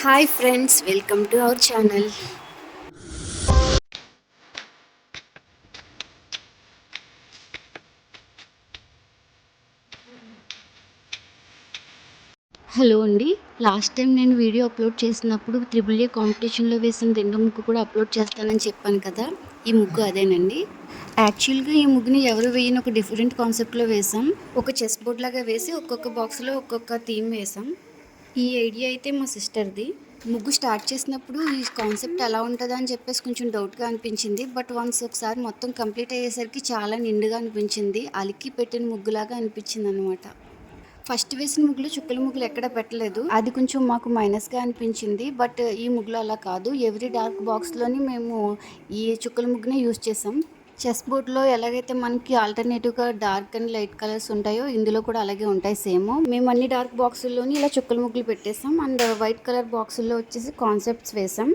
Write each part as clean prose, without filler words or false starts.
Hi friends, welcome to our channel. Hello అండి. Last time నేను video upload చేసినప్పుడు triple A కాంపిటీషన్లో వేసిన రెండో ముగ్గు కూడా అప్లోడ్ చేస్తానని చెప్పాను కదా. ఈ ముగ్గు అదేనండి. యాక్చువల్గా ఈ ముగ్గుని ఎవరు వేయని ఒక డిఫరెంట్ కాన్సెప్ట్లో వేసాం. ఒక చెస్ బోర్డ్ లాగా వేసి ఒక్కొక్క బాక్స్లో ఒక్కొక్క థీమ్ వేసాం. ఈ ఐడియా అయితే మా సిస్టర్ది. ముగ్గు స్టార్ట్ చేసినప్పుడు ఈ కాన్సెప్ట్ ఎలా ఉంటుందా అని చెప్పేసి కొంచెం డౌట్గా అనిపించింది. బట్ వన్స్ ఒకసారి మొత్తం కంప్లీట్ అయ్యేసరికి చాలా నిండుగా అనిపించింది. అలికి పెట్టిన ముగ్గులాగా అనిపించింది అనమాట. ఫస్ట్ వేసిన ముగ్గులు చుక్కల ముగ్గులు ఎక్కడ పెట్టలేదు. అది కొంచెం మాకు మైనస్గా అనిపించింది. బట్ ఈ ముగ్గులు అలా కాదు. ఎవ్రీ డార్క్ బాక్స్లోని మేము ఈ చుక్కల ముగ్గునే యూజ్ చేసాం. చెస్ బోర్డ్లో ఎలాగైతే మనకి ఆల్టర్నేటివ్గా డార్క్ అండ్ లైట్ కలర్స్ ఉంటాయో ఇందులో కూడా అలాగే ఉంటాయి సేమ్. మేము అన్ని డార్క్ బాక్సుల్లోని ఇలా చుక్కల ముగ్గులు పెట్టేసాం. అండ్ వైట్ కలర్ బాక్సుల్లో వచ్చేసి కాన్సెప్ట్స్ వేసాం.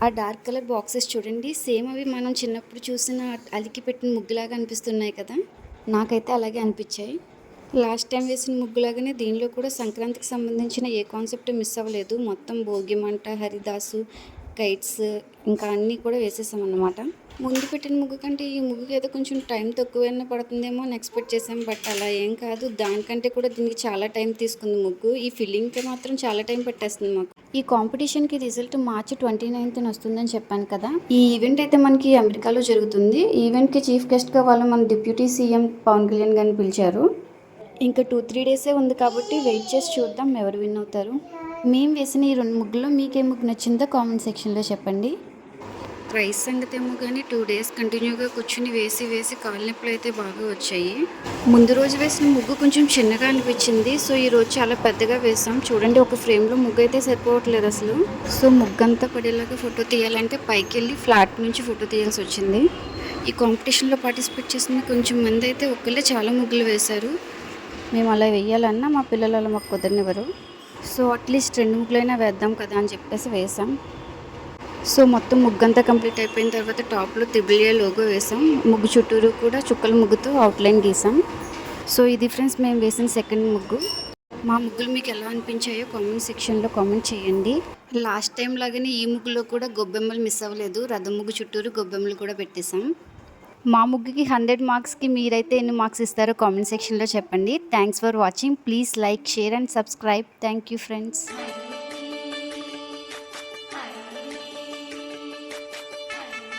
ఆ డార్క్ కలర్ బాక్సెస్ చూడండి, సేమ్ అవి మనం చిన్నప్పుడు చూసిన అలికి పెట్టిన ముగ్గులాగా అనిపిస్తున్నాయి కదా. నాకైతే అలాగే అనిపించాయి. లాస్ట్ టైం వేసిన ముగ్గులాగానే దీనిలో కూడా సంక్రాంతికి సంబంధించిన ఏ కాన్సెప్ట్ మిస్ అవ్వలేదు. మొత్తం భోగిమంట, హరిదాసు, కైట్స్ ఇంకా అన్నీ కూడా వేసేసాం అన్నమాట. ముందు పెట్టిన ముగ్గు కంటే ఈ ముగ్గుకి ఏదో కొంచెం టైం తక్కువైనా పడుతుందేమో అని ఎక్స్పెక్ట్ చేసాం. బట్ అలా ఏం కాదు. దానికంటే కూడా దీనికి చాలా టైం తీసుకుంది ముగ్గు. ఈ ఫిల్లింగ్కి మాత్రం చాలా టైం పట్టేస్తుంది మాకు. ఈ కాంపిటీషన్కి రిజల్ట్ మార్చి 29న వస్తుందని చెప్పాను కదా. ఈ ఈవెంట్ అయితే మనకి అమెరికాలో జరుగుతుంది. ఈవెంట్కి చీఫ్ గెస్ట్గా వాళ్ళు మన డిప్యూటీ సీఎం పవన్ కళ్యాణ్ గారిని పిలిచారు. ఇంకా 2-3 డేసే ఉంది కాబట్టి వెయిట్ చేసి చూద్దాం ఎవరు విన్ అవుతారు. మేము వేసిన ఈ 2 ముగ్గుల్లో మీకే ముగ్గు నచ్చిందో కామెంట్ సెక్షన్లో చెప్పండి. ప్రైస్ సంగతి ఏమో కానీ 2 డేస్ కంటిన్యూగా కూర్చుని వేసి కాళ్ళ నొప్పులు అయితే బాగా వచ్చాయి. ముందు రోజు వేసిన ముగ్గు కొంచెం చిన్నగా అనిపించింది. సో ఈ రోజు చాలా పెద్దగా వేసాం. చూడండి, ఒక ఫ్రేమ్లో ముగ్గు అయితే సరిపోవట్లేదు అసలు. సో ముగ్గు అంతా పడేలాగా ఫోటో తీయాలంటే పైకి వెళ్ళి ఫ్లాట్ నుంచి ఫోటో తీయాల్సి వచ్చింది. ఈ కాంపిటీషన్లో పార్టిసిపేట్ చేసిన కొంచెం మంది అయితే ఒక్కళ్ళే చాలా ముగ్గులు వేశారు. మేము అలా వేయాలన్నా మా పిల్లలు అలా మాకు కుదరనివ్వరు. సో అట్లీస్ట్ 2 ముగ్గులైనా వేద్దాం కదా అని చెప్పేసి వేసాం. సో మొత్తం ముగ్గంతా కంప్లీట్ అయిపోయిన తర్వాత టాప్లో త్రిబుల్ ఏ లోగో వేసాం. ముగ్గు చుట్టూరు కూడా చుక్కల ముగ్గుతో అవుట్లైన్ గీసాం. సో ఇది ఫ్రెండ్స్ మేము వేసిన సెకండ్ ముగ్గు. మా ముగ్గులు మీకు ఎలా అనిపించాయో కామెంట్ సెక్షన్లో కామెంట్ చేయండి. లాస్ట్ టైం లాగానే ఈ ముగ్గులో కూడా గొబ్బెమ్మలు మిస్ అవ్వలేదు. రథం ముగ్గు చుట్టూరు గొబ్బెమ్మలు కూడా పెట్టేశాం. మా ముగ్గుకి 100 మార్క్స్కి మీరైతే ఎన్ని మార్క్స్ ఇస్తారో కామెంట్ సెక్షన్లో చెప్పండి. Thanks for watching. Please like, share and subscribe. Thank you friends.